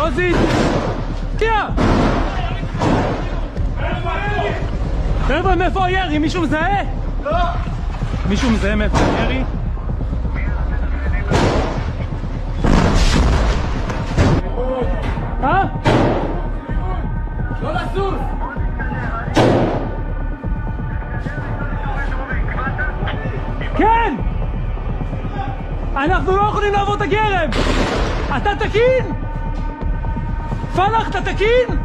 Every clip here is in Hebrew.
עוזי! תהיה! חבר'ה, מאיפה הירי? מישהו מזהה? לא! מישהו מזהה מאיפה הירי? לא לסוס! כן! אנחנו לא יכולים לעבור את הגרם! אתה תקין? פלח, אתה תקין?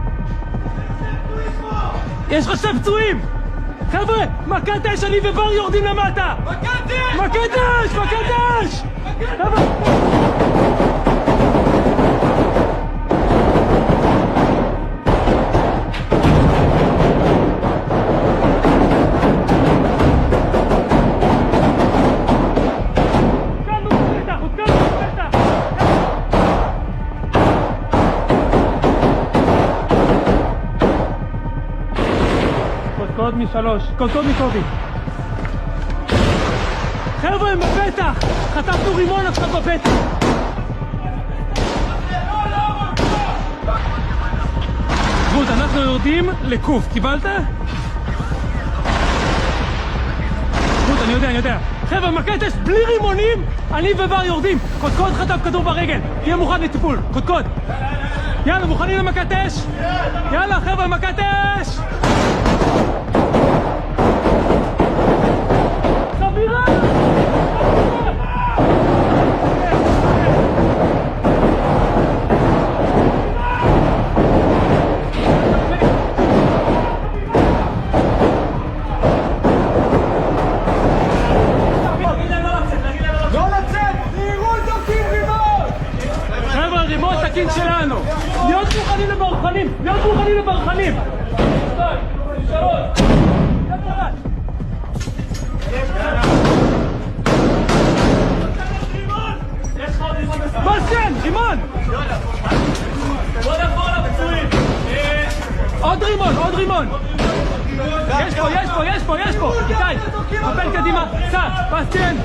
יש לך 2 פצועים! חבר'ה, מכת אש, אני ובר יורדים למטה! מכת אש! מכת אש! מכת אש! קוד מ3, קוד מקובי. חבר'ה, הם בפתח! חטפנו רימון עכשיו בפתח! גוד, אנחנו יורדים לקוף, קיבלת? גוד, אני יודע. חבר'ה, מכת אש בלי רימונים, אני ובר יורדים. קודקוד חטף כדור ברגל, תהיה מוכן לטיפול. קודקוד. יאללה, מוכנים למכת אש? יאללה, חבר'ה, מכת אש! סבירה! רימון תקין שלנו! להיות מוכנים לברחנים! להיות מוכנים לברחנים! 2, 3! בסן! רימון! עוד רימון! עוד רימון! יש פה! איתי! קפל קדימה! סע! בסן!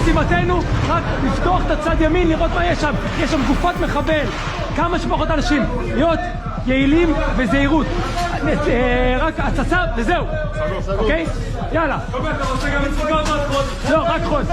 משימתנו רק לפתוח את הצד ימין, לראות מה יש שם. יש שם גופת מחבל, כמה שפחות אנשים, להיות יעילים וזהירות. רק הצצה וזהו. אוקיי? יאללה. לא, רק חוד.